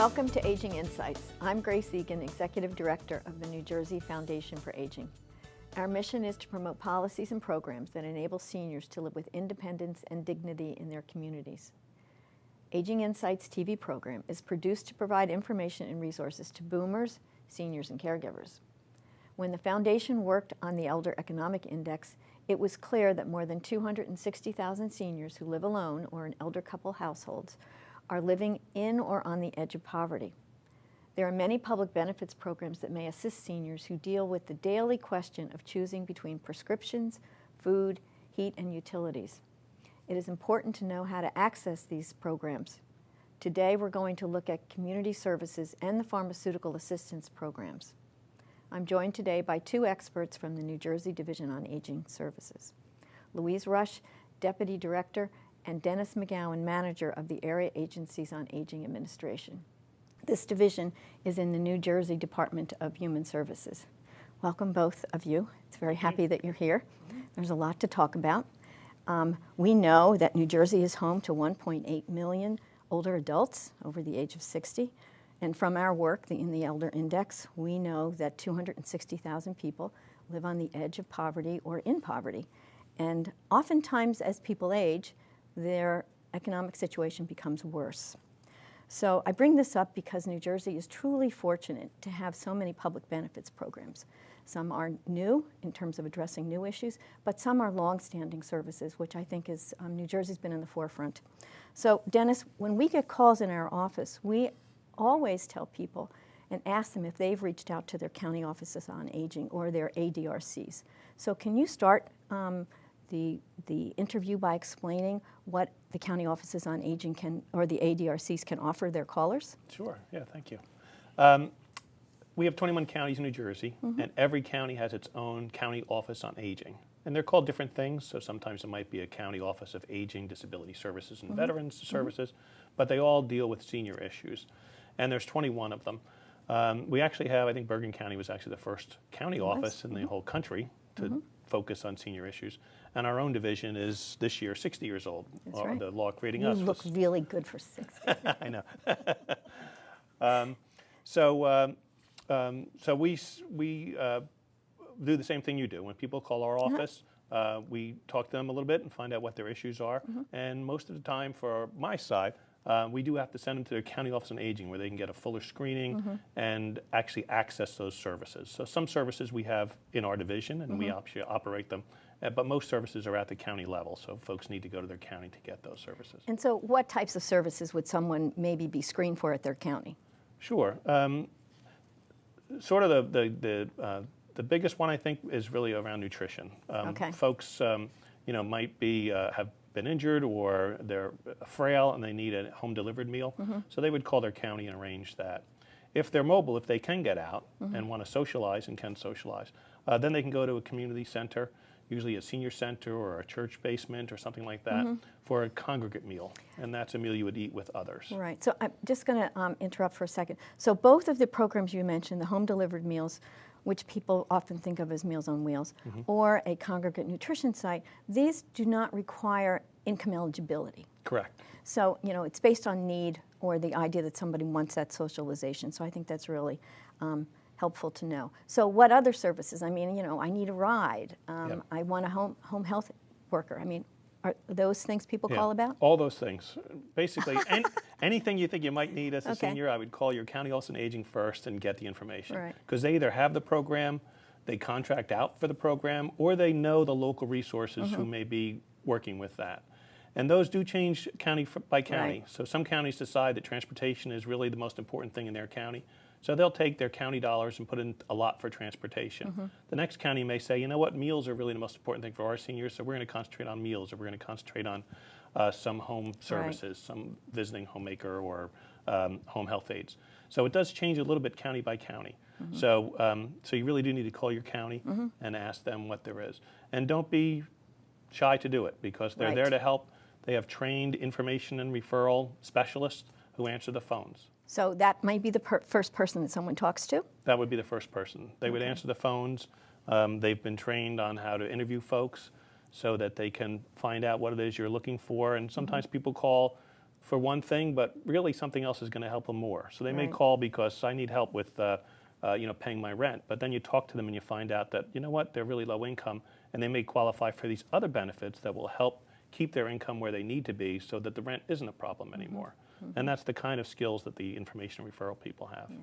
Welcome to Aging Insights. I'm Grace Egan, Executive Director of the New Jersey Foundation for Aging. Our mission is to promote policies and programs that enable seniors to live with independence and dignity in their communities. Aging Insights TV program is produced to provide information and resources to boomers, seniors, and caregivers. When the Foundation worked on the Elder Economic Index, it was clear that more than 260,000 seniors who live alone or in elder couple households are living in or on the edge of poverty. There are many public benefits programs that may assist seniors who deal with the daily question of choosing between prescriptions, food, heat, and utilities. It is important to know how to access these programs. Today, we're going to look at community services and the pharmaceutical assistance programs. I'm joined today by two experts from the New Jersey Division on Aging Services. Louise Rush, Deputy Director, and Dennis McGowan, Manager of the Area Agencies on Aging Administration. This division is in the New Jersey Department of Human Services. Welcome, both of you. It's very happy that you're here. There's a lot to talk about. We know that New Jersey is home to 1.8 million older adults over the age of 60. And from our work in the Elder Index, we know that 260,000 people live on the edge of poverty or in poverty. And oftentimes, as people age, their economic situation becomes worse. So I bring this up because New Jersey is truly fortunate to have so many public benefits programs. Some are new in terms of addressing new issues, but some are long-standing services, which I think is New Jersey's been in the forefront. So Dennis, when we get calls in our office, we always tell people and ask them if they've reached out to their county offices on aging or their ADRCs. So can you start the interview by explaining what the county offices on aging can, or the ADRCs can offer their callers? Sure, yeah, thank you. We have 21 counties in New Jersey, and every county has its own county office on aging. And they're called different things, so sometimes it might be a county office of aging, disability services, and veterans services, but they all deal with senior issues. And there's 21 of them. We actually have, I think Bergen County was actually the first county office in the whole country to focus on senior issues. And our own division is this year 60 years old. That's right. The law creating you us. You look really good for 60. I know. So we do the same thing you do. When people call our office, we talk to them a little bit and find out what their issues are. And most of the time, for my side, we do have to send them to their county office on aging where they can get a fuller screening and actually access those services. So some services we have in our division and we actually operate them, but most services are at the county level, so folks need to go to their county to get those services. And so what types of services would someone maybe be screened for at their county? Sure. Sort of the biggest one, I think, is really around nutrition. Folks might be have been injured or they're frail and they need a home delivered meal, so they would call their county and arrange that. If they're mobile, if they can get out and want to socialize and can socialize, then they can go to a community center, usually a senior center or a church basement or something like that, for a congregate meal, and that's a meal you would eat with others. Right, so I'm just going to interrupt for a second. So both of the programs you mentioned, the home delivered meals, which people often think of as Meals on Wheels, or a congregate nutrition site, these do not require income eligibility. Correct. So, it's based on need or the idea that somebody wants that socialization. So I think that's really helpful to know. So what other services? I mean, I need a ride. I want a home health worker. I mean, are those things people call about? All those things. Basically, anything you think you might need as a senior, I would call your county office on aging first and get the information. Because they either have the program, they contract out for the program, or they know the local resources who may be working with that. And those do change county by county. So some counties decide that transportation is really the most important thing in their county. So they'll take their county dollars and put in a lot for transportation. The next county may say, you know what, meals are really the most important thing for our seniors, so we're going to concentrate on meals, or we're going to concentrate on some home services, some visiting homemaker or home health aides. So it does change a little bit county by county. So you really do need to call your county and ask them what there is. And don't be shy to do it, because they're there to help. They have trained information and referral specialists who answer the phones. So that might be the first person that someone talks to? That would be the first person. They would answer the phones. They've been trained on how to interview folks so that they can find out what it is you're looking for. And sometimes people call for one thing, but really something else is going to help them more. So they may Right. call because I need help with paying my rent, but then you talk to them and you find out that, you know what, they're really low income, and they may qualify for these other benefits that will help keep their income where they need to be so that the rent isn't a problem anymore. And that's the kind of skills that the information referral people have. Yeah.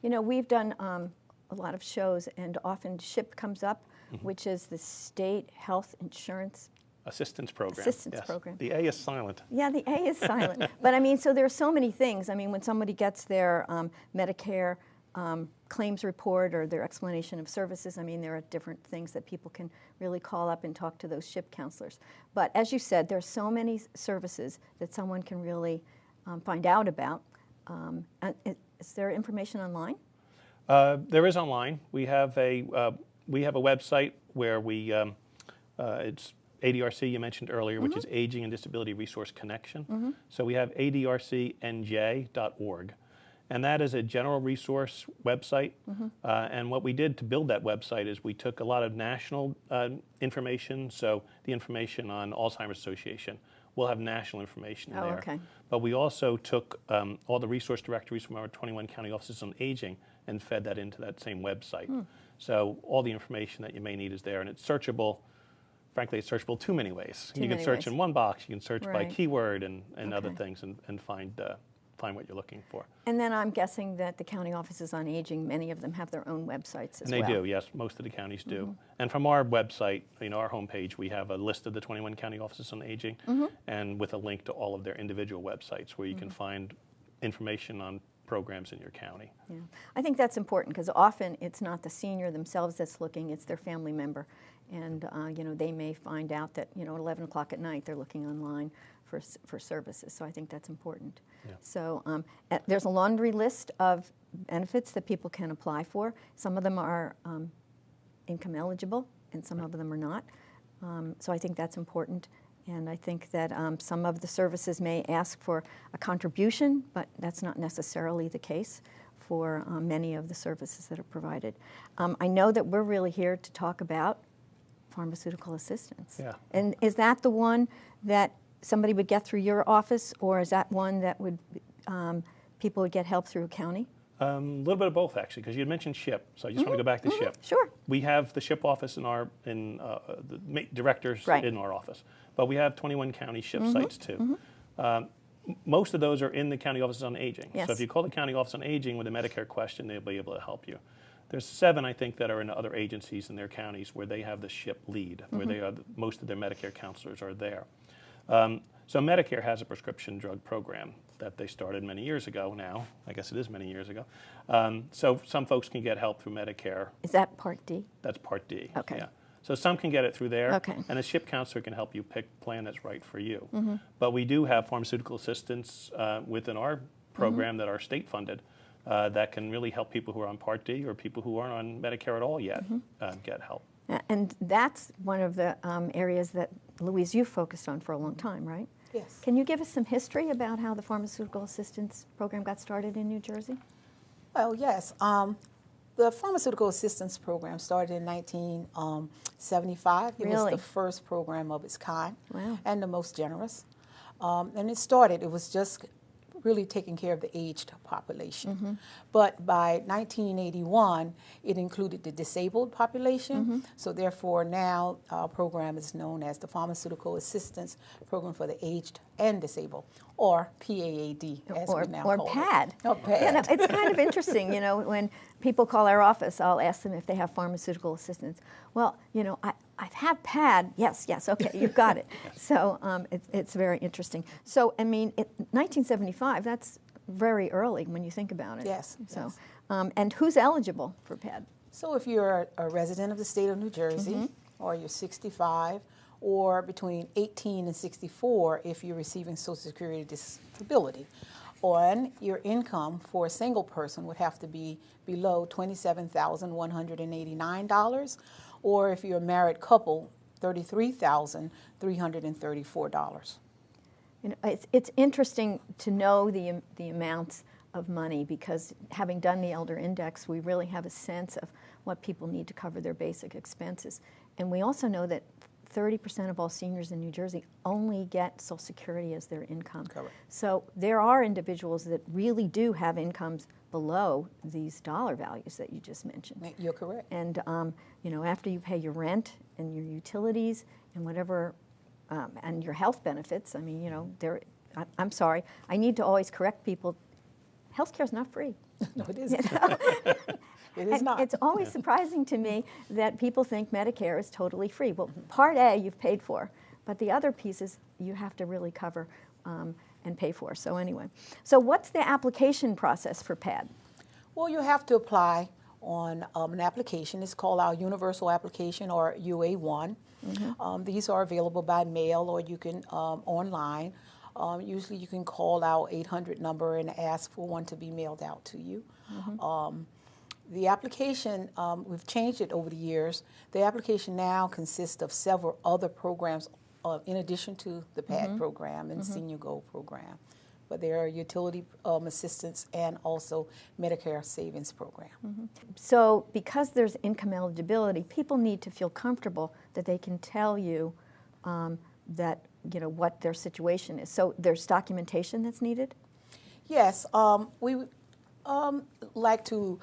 You know, we've done a lot of shows, and often SHIP comes up, which is the State Health Insurance Assistance program. Assistance yes. program. The A is silent. Yeah, the A is silent. But I mean, so there are so many things. I mean, when somebody gets their Medicare claims report or their explanation of services, I mean, there are different things that people can really call up and talk to those SHIP counselors. But as you said, there are so many services that someone can really find out about. Is there information online? There is online. We have a website where it's ADRC you mentioned earlier, which is Aging and Disability Resource Connection. So we have adrcnj.org. And that is a general resource website. And what we did to build that website is we took a lot of national information. So the information on Alzheimer's Association, we'll have national information in there. Okay. But we also took all the resource directories from our 21 county offices on aging and fed that into that same website. So all the information that you may need is there, and it's searchable. Frankly, it's searchable too many ways. You can search in one box, you can search by keyword and other things and find what you're looking for. And then I'm guessing that the county offices on aging, many of them have their own websites as well. And they do, yes. Most of the counties do. And from our website, our homepage, we have a list of the 21 county offices on aging, and with a link to all of their individual websites where you can find information on programs in your county. Yeah, I think that's important because often it's not the senior themselves that's looking; it's their family member, and they may find out that at 11 o'clock at night they're looking online for services. So I think that's important. Yeah. So there's a laundry list of benefits that people can apply for. Some of them are income eligible, and some of them are not. So I think that's important. And I think that some of the services may ask for a contribution, but that's not necessarily the case for many of the services that are provided. I know that we're really here to talk about pharmaceutical assistance. Yeah. And is that the one that somebody would get through your office, or is that one that would people would get help through a county? A little bit of both, actually, because you had mentioned SHIP, so I just want to go back to SHIP. Sure. We have the SHIP office in the directors in our office, but we have 21 county SHIP sites too. Most of those are in the county offices on aging. Yes. So if you call the county office on aging with a Medicare question, they'll be able to help you. There's 7, I think, that are in other agencies in their counties where they have the SHIP lead, where they are most of their Medicare counselors are there. So Medicare has a prescription drug program that they started many years ago now. I guess it is many years ago. So some folks can get help through Medicare. Is that Part D? That's Part D. Okay. Yeah. So some can get it through there. Okay. And a SHIP counselor can help you pick a plan that's right for you. But we do have pharmaceutical assistance within our program that are state funded that can really help people who are on Part D or people who aren't on Medicare at all yet get help. And that's one of the areas that, Louise, you focused on for a long time, right? Yes. Can you give us some history about how the pharmaceutical assistance program got started in New Jersey? Well, yes. The pharmaceutical assistance program started in 1975. It was the first program of its kind. Wow. And the most generous. And it was just really taking care of the aged population. But by 1981, it included the disabled population. So therefore now our program is known as the Pharmaceutical Assistance Program for the Aged and Disabled, or PAAD, as we now call PAD. it. Or PAD. It's kind of interesting, when people call our office, I'll ask them if they have pharmaceutical assistance. Well, I have PAD. Yes, okay, you've got it. So it's very interesting. So, 1975, that's very early when you think about it. Yes. So, and who's eligible for PAD? So if you're a resident of the state of New Jersey, or you're 65, or between 18 and 64 if you're receiving Social Security disability, and your income for a single person would have to be below $27,189, or if you're a married couple, $33,334. It's interesting to know the amounts of money, because having done the Elder Index, we really have a sense of what people need to cover their basic expenses. And we also know that 30% of all seniors in New Jersey only get Social Security as their income. Correct. So there are individuals that really do have incomes below these dollar values that you just mentioned. You're correct. And you know, after you pay your rent and your utilities and whatever, and your health benefits, I mean, you know, I'm sorry, I need to always correct people. Healthcare is not free. No, it isn't. You know? It is not. It's always surprising to me that people think Medicare is totally free. Well, Part A you've paid for, but the other pieces you have to really cover and pay for. So anyway, so what's the application process for PAD? Well, you have to apply on an application. It's called our Universal Application, or UA1. These are available by mail, or you can online. Usually you can call our 800 number and ask for one to be mailed out to you. The application, we've changed it over the years. The application now consists of several other programs in addition to the PAD program and Senior Gold program. But there are utility assistance and also Medicare savings program. So because there's income eligibility, people need to feel comfortable that they can tell you that, you know, what their situation is. So there's documentation that's needed? Yes, we like to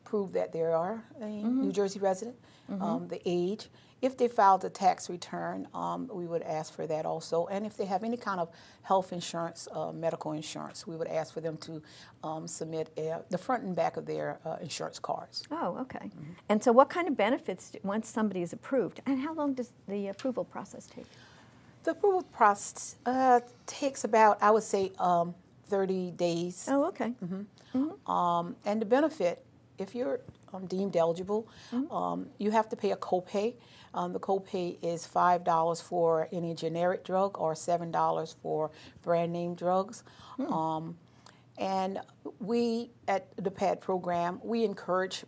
prove that they are a New Jersey resident, the age. If they filed a tax return, we would ask for that also. And if they have any kind of health insurance, medical insurance, we would ask for them to submit the front and back of their insurance cards. Oh, okay. And so what kind of benefits, once somebody is approved, and how long does the approval process take? The approval process takes about, I would say, 30 days. Oh, okay. And the benefit, if you're deemed eligible, you have to pay a copay. The copay is $5 for any generic drug or $7 for brand name drugs. And we, at the PAD program, we encourage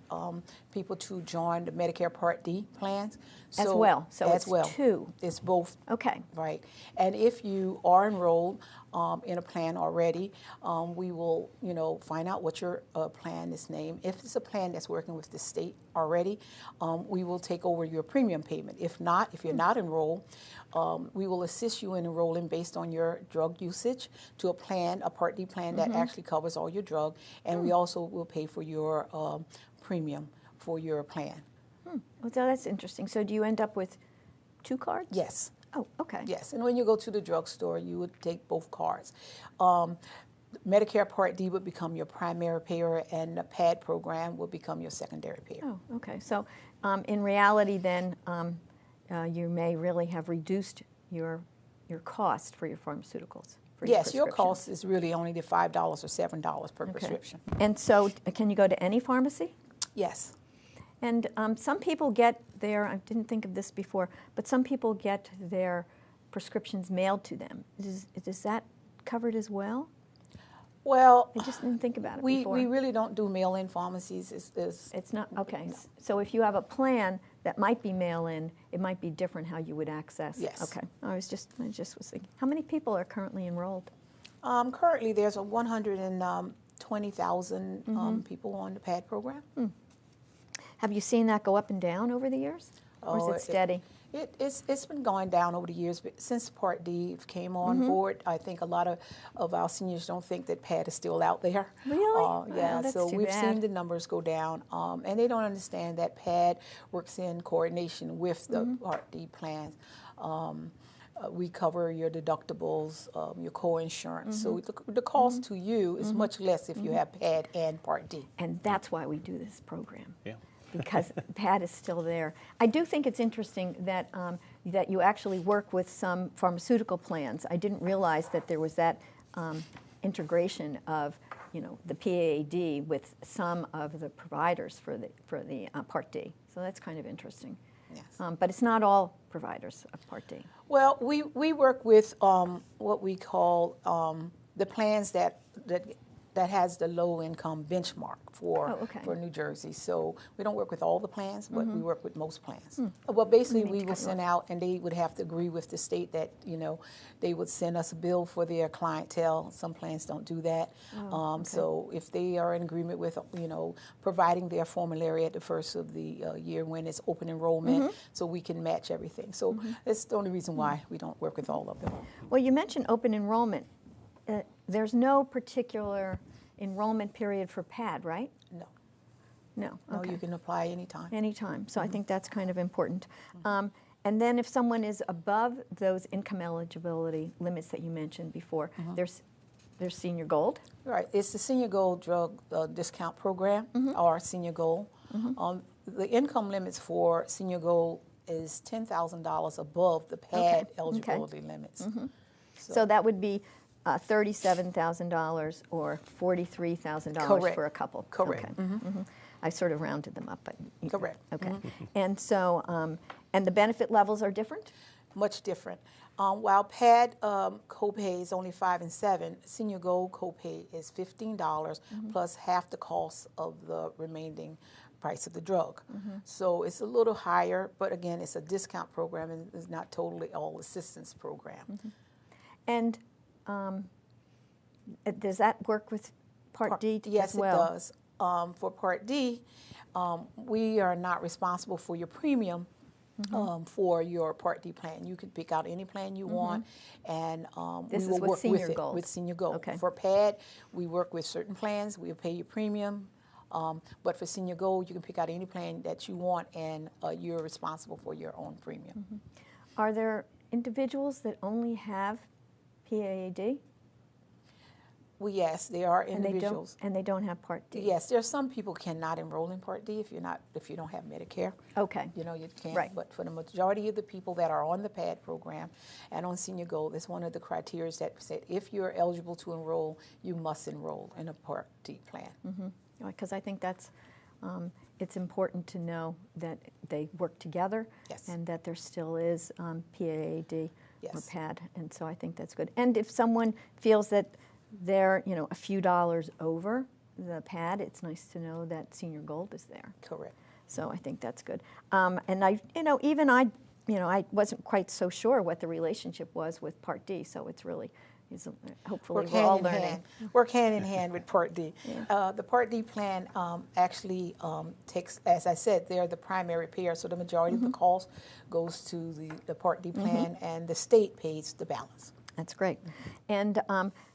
people to join the Medicare Part D plans. As well, so it's two. It's both. Okay. Right. And if you are enrolled in a plan already, we will, you know, find out what your plan is named. If it's a plan that's working with the state already, we will take over your premium payment. If not, if you're not enrolled, we will assist you in enrolling based on your drug usage to a plan, a Part D plan that actually covers all your drug, and we also will pay for your premium for your plan. Well, that's interesting. So do you end up with two cards? Yes. Oh, okay. Yes, and when you go to the drugstore, you would take both cards. Medicare Part D would become your primary payer, and the PAD program will become your secondary payer. Oh, okay. So in reality, then, you may really have reduced your cost for your pharmaceuticals. Yes, your cost is really only the $5 or $7 per prescription. And so can you go to any pharmacy? Yes. And some people get their, I didn't think of this before, but some people get their prescriptions mailed to them. Is that covered as well? Well, I just didn't think about it we before. We really don't do mail-in pharmacies. It's not, okay. No. So if you have a plan that might be mail-in, it might be different how you would access. Yes. Okay. I just was thinking, how many people are currently enrolled? Currently, there's a 120,000 people on the PAD program. Have you seen that go up and down over the years? Or is it steady? It's been going down over the years, but since Part D came on board, I think a lot of our seniors don't think that PAD is still out there. Really? Yeah, that's so too we've bad. seen the numbers go down, and they don't understand that PAD works in coordination with the Part D plans. We cover your deductibles, your co-insurance, so the cost to you is much less if you have PAD and Part D. And that's why we do this program. Yeah. Because PAD is still there. I do think it's interesting that that you actually work with some pharmaceutical plans. I didn't realize that there was that integration of, you know, the PAD with some of the providers for the Part D. So that's kind of interesting. Yes. But it's not all providers of Part D. Well, we work with what we call the plans that that has the low income benchmark for okay. for New Jersey. So we don't work with all the plans, but we work with most plans. Hmm. Well, basically Need we to will cut you send out, and they would have to agree with the state that, you know, they would send us a bill for their clientele. Some plans don't do that. Okay. So if they are in agreement with, you know, providing their formulary at the first of the year when it's open enrollment, so we can match everything. So that's the only reason why we don't work with all of them. Well, you mentioned open enrollment. There's no particular enrollment period for PAD, right? No. No. No, Okay. you can apply anytime. Anytime. So I think that's kind of important. And then if someone is above those income eligibility limits that you mentioned before, there's Senior Gold. Right. It's the Senior Gold Drug Discount Program, or Senior Gold. The income limits for Senior Gold is $10,000 above the PAD eligibility limits. So that would be $37,000 or $43,000 for a couple. Correct. Okay. I sort of rounded them up, but Correct. Okay. And so, and the benefit levels are different? Much different. While PAD copay is only $5 and $7, Senior Gold copay is $15 plus half the cost of the remaining price of the drug. So it's a little higher, but again, it's a discount program and it's not totally all assistance program. And does that work with Part D yes, as well? It does. For Part D, we are not responsible for your premium for your Part D plan. You can pick out any plan you want, and This we is will with work Senior with Gold. it with Senior Gold. Okay. For PAD, we work with certain plans. We'll pay your premium. But for Senior Gold, you can pick out any plan that you want, and you're responsible for your own premium. Are there individuals that only have PAD? Well, yes, there are individuals. And they don't have Part D? Yes, there are some people cannot enroll in Part D if you don't have Medicare. Okay. You know, you can't. Right. But for the majority of the people that are on the PAD program and on Senior Gold, it's one of the criteria that said if you're eligible to enroll, you must enroll in a Part D plan. Because I think that's, it's important to know that they work together Yes. and that there still is PAD or Yes. PAD, and so I think that's good. And if someone feels that they're, you know, a few dollars over the PAD, it's nice to know that Senior Gold is there. Correct. So I think that's good. And I, you know, even I wasn't quite so sure what the relationship was with Part D, so it's really, hopefully Work we're all hand in learning. hand. Work hand in hand with Part D. Yeah. The Part D plan actually takes, as I said, they're the primary payer, so the majority of the cost goes to the Part D plan, and the state pays the balance. That's great. And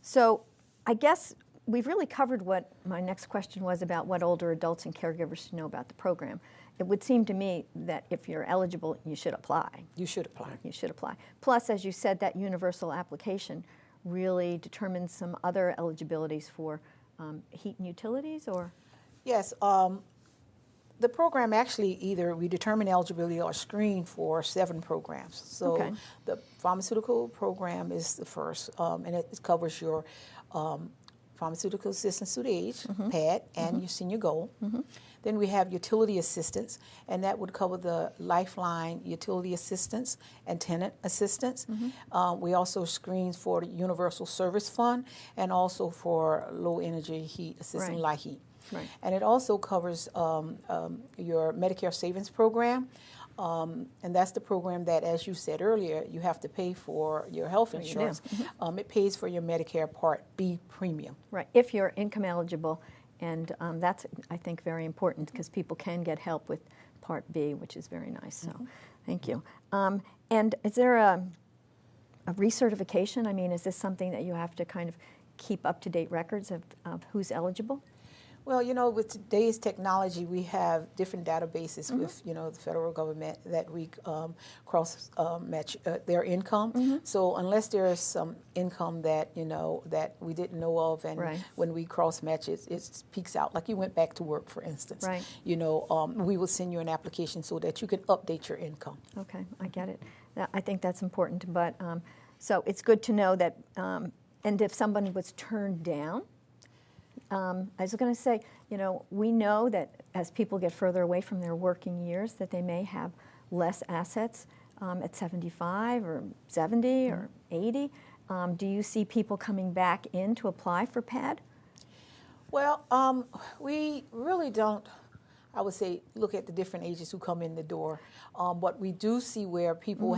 so I guess we've really covered what my next question was about what older adults and caregivers should know about the program. It would seem to me that if you're eligible, you should apply. You should apply. You should apply. Plus, as you said, that universal application really determines some other eligibilities for heat and utilities, or? Yes. The program actually either we determine eligibility or screen for 7 programs. So the pharmaceutical program is the first, and it covers your pharmaceutical assistance to the age, PAD, and your Senior Gold. Then we have utility assistance, and that would cover the Lifeline utility assistance and tenant assistance. We also screen for the Universal Service Fund and also for low energy heat assistance, light heat. Right. And it also covers your Medicare Savings Program, and that's the program that, as you said earlier, you have to pay for your health insurance. It pays for your Medicare Part B premium. Right, if you're income eligible, and that's, I think, very important because people can get help with Part B, which is very nice, so thank you. And is there a recertification? I mean, is this something that you have to kind of keep up-to-date records of who's eligible? Well, you know, with today's technology, we have different databases with, you know, the federal government that we cross-match their income. So unless there is some income that, you know, that we didn't know of, and when we cross-match it, it peaks out. Like you went back to work, for instance. You know, we will send you an application so that you can update your income. Okay, I get it. I think that's important, but so it's good to know that, and if somebody was turned down, I was going to say, you know, we know that as people get further away from their working years, that they may have less assets at 75 or 70 or 80. Do you see people coming back in to apply for PAD? Well, we really don't, I would say, look at the different ages who come in the door. But we do see where people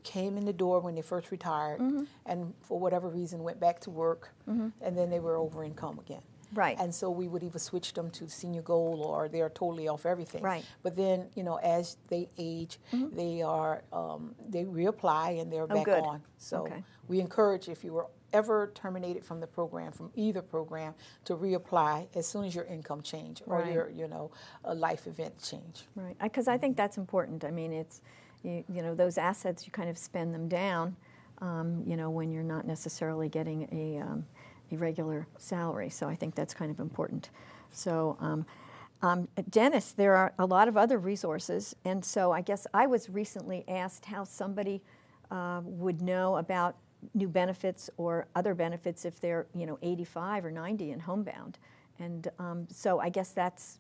came in the door when they first retired and for whatever reason went back to work and then they were over income again. Right. And so we would either switch them to senior gold or they're totally off everything. Right. But then, as they age, they reapply and they're back good. on. So Okay. we encourage, if you were ever terminated from the program, from either program, to reapply as soon as your income change or Right. your, a life event change. Right, because I think that's important. I mean, it's, those assets, you kind of spend them down, when you're not necessarily getting a regular salary. So I think that's kind of important. So, Dennis, there are a lot of other resources, and so I guess I was recently asked how somebody would know about new benefits or other benefits if they're 85 or 90 and homebound, and so I guess that's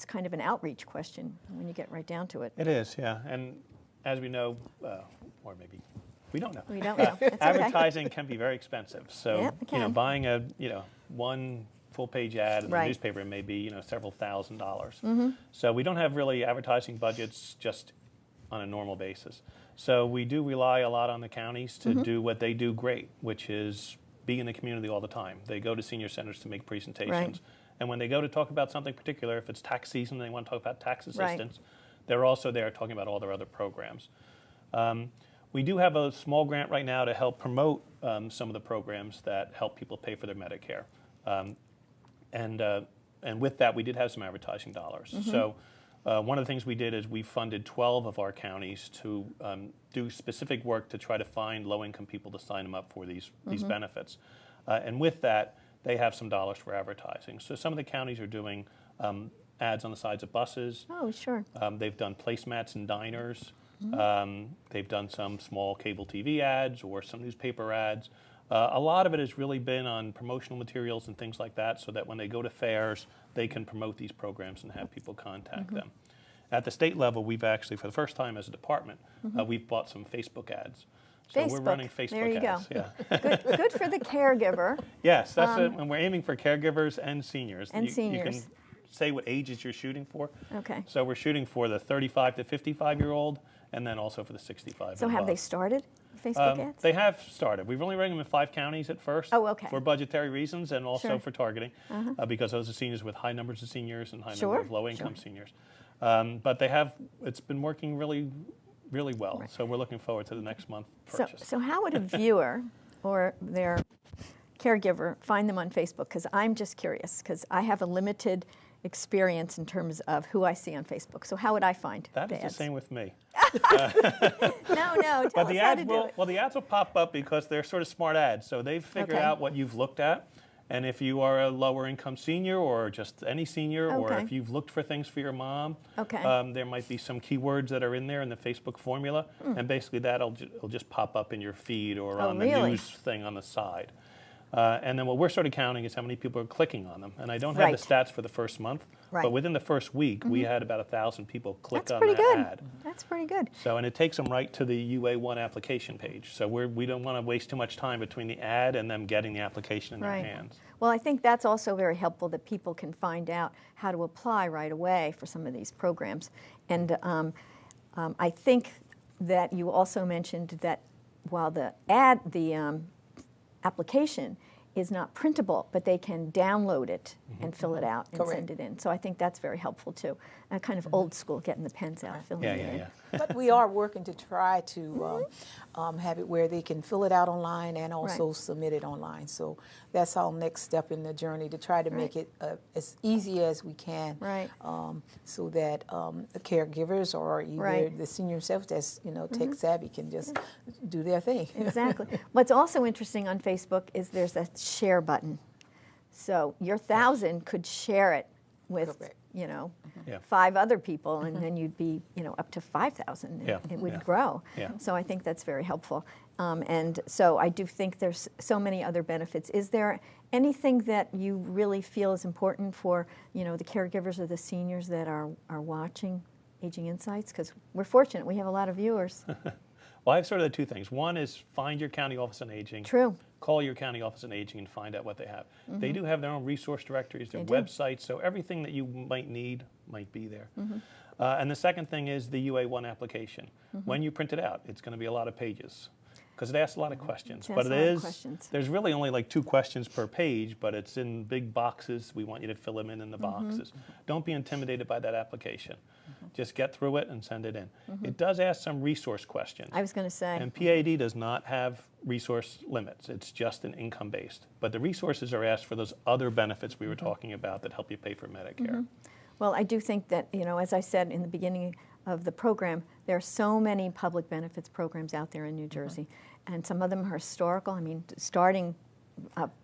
kind of an outreach question when you get right down to it. It is, yeah, and as we know, or maybe we don't know. We don't know. That's okay. Advertising can be very expensive. So Yep, it can. buying a one full-page ad in the Right. newspaper may be several $1,000s. So we don't have really advertising budgets just on a normal basis. So we do rely a lot on the counties to do what they do great, which is be in the community all the time. They go to senior centers to make presentations. Right. And when they go to talk about something particular, if it's tax season, they want to talk about tax Right. assistance, they're also there talking about all their other programs. We do have a small grant right now to help promote some of the programs that help people pay for their Medicare. And with that, we did have some advertising dollars. So one of the things we did is we funded 12 of our counties to do specific work to try to find low-income people to sign them up for these benefits. And with that, they have some dollars for advertising. So some of the counties are doing ads on the sides of buses. Oh, sure. They've done placemats in diners. They've done some small cable TV ads or some newspaper ads. A lot of it has really been on promotional materials and things like that so that when they go to fairs, they can promote these programs and have people contact them. At the state level, we've actually, for the first time as a department, we've bought some Facebook ads. So we're running Facebook there you ads. go. Yeah. Good for the caregiver. Yes, that's it. And we're aiming for caregivers and seniors. And You seniors. can say what ages you're shooting for. Okay. So we're shooting for the 35 to 55-year-old and then also for the 65 So and have above. they started Facebook ads? They have started. We've only run them in 5 counties at first. Oh, okay. For budgetary reasons and also Sure. for targeting, because those are seniors with high numbers of seniors and high Sure, number of low-income seniors. But it's been working really, really well. Right. So we're looking forward to the next month purchase. So how would a viewer or their caregiver find them on Facebook? Because I'm just curious, because I have a limited experience in terms of who I see on Facebook. So how would I find That the is the ads? same with me. No, tell us how to do it. Well, the ads will pop up because they're sort of smart ads. So they've figured Okay. out what you've looked at. And if you are a lower income senior or just any senior, or Okay. if you've looked for things for your mom, Okay. there might be some keywords that are in there in the Facebook formula. And basically that'll just pop up in your feed or Oh, on the really? news thing on the side. And then what we're sort of counting is how many people are clicking on them. And I don't have Right. the stats for the first month, Right. but within the first week, we had about 1,000 people click That's on pretty that good. ad. That's pretty good. So, and it takes them right to the UA1 application page. So we don't want to waste too much time between the ad and them getting the application in Right. their hands. Well, I think that's also very helpful that people can find out how to apply right away for some of these programs. And I think that you also mentioned that while the application is not printable, but they can download it and fill it out and Correct. send it in. So I think that's very helpful too. Kind of old school, getting the pens out, filling it in. Yeah. But we are working to try to have it where they can fill it out online and also Right. submit it online. So that's our next step in the journey, to try to make it as easy as we can, Right. so that the caregivers or either Right. the senior self that's tech savvy can just do their thing. Exactly. What's also interesting on Facebook is there's a share button. So your 1,000 could share it with, Correct. Yeah. 5 other people, and then you'd be, up to 5,000. And Yeah, it would yeah. grow. Yeah. So I think that's very helpful. And so I do think there's so many other benefits. Is there anything that you really feel is important for, the caregivers or the seniors that are watching Aging Insights? Because we're fortunate, we have a lot of viewers. Well, I have sort of the two things. One is find your county office on aging. True. Call your county office on aging and find out what they have. They do have their own resource directories, their They do. websites, so everything that you might need might be there. And the second thing is the UA1 application. When you print it out, it's going to be a lot of pages because it asks a lot of questions. It But asks it a lot of is, questions. there's really only like 2 questions per page, but it's in big boxes. We want you to fill them in the boxes. Don't be intimidated by that application. Just get through it and send it in. It does ask some resource questions. I was going to say. And PAD does not have resource limits. It's just an income-based. But the resources are asked for those other benefits we were talking about that help you pay for Medicare. Well, I do think that, you know, as I said in the beginning of the program, there are so many public benefits programs out there in New Jersey. And some of them are historical. I mean, starting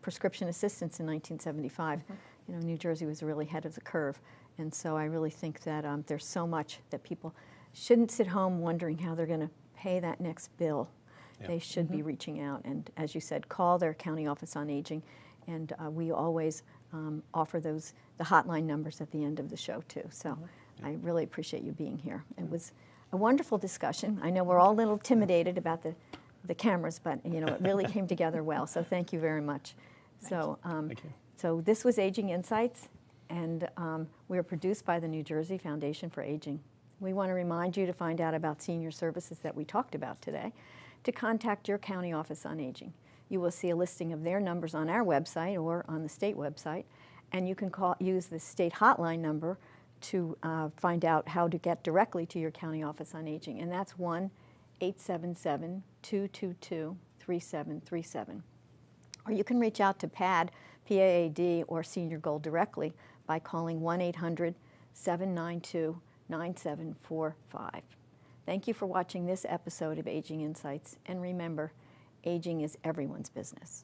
prescription assistance in 1975, you know, New Jersey was really ahead of the curve. And so I really think that there's so much that people shouldn't sit home wondering how they're going to pay that next bill. Yeah. They should be reaching out and, as you said, call their county office on aging. And we always offer the hotline numbers at the end of the show too. So I really appreciate you being here. It was a wonderful discussion. I know we're all a little intimidated about the cameras, but you know, it really came together well. So thank you very much. So, Thank you. so this was Aging Insights, and we are produced by the New Jersey Foundation for Aging. We want to remind you to find out about senior services that we talked about today, to contact your county office on aging. You will see a listing of their numbers on our website or on the state website, and you can use the state hotline number to find out how to get directly to your county office on aging, and that's 1-877-222-3737. Or you can reach out to PAD, PAAD, or Senior Goal directly by calling 1-800-792-9745. Thank you for watching this episode of Aging Insights, and remember, aging is everyone's business.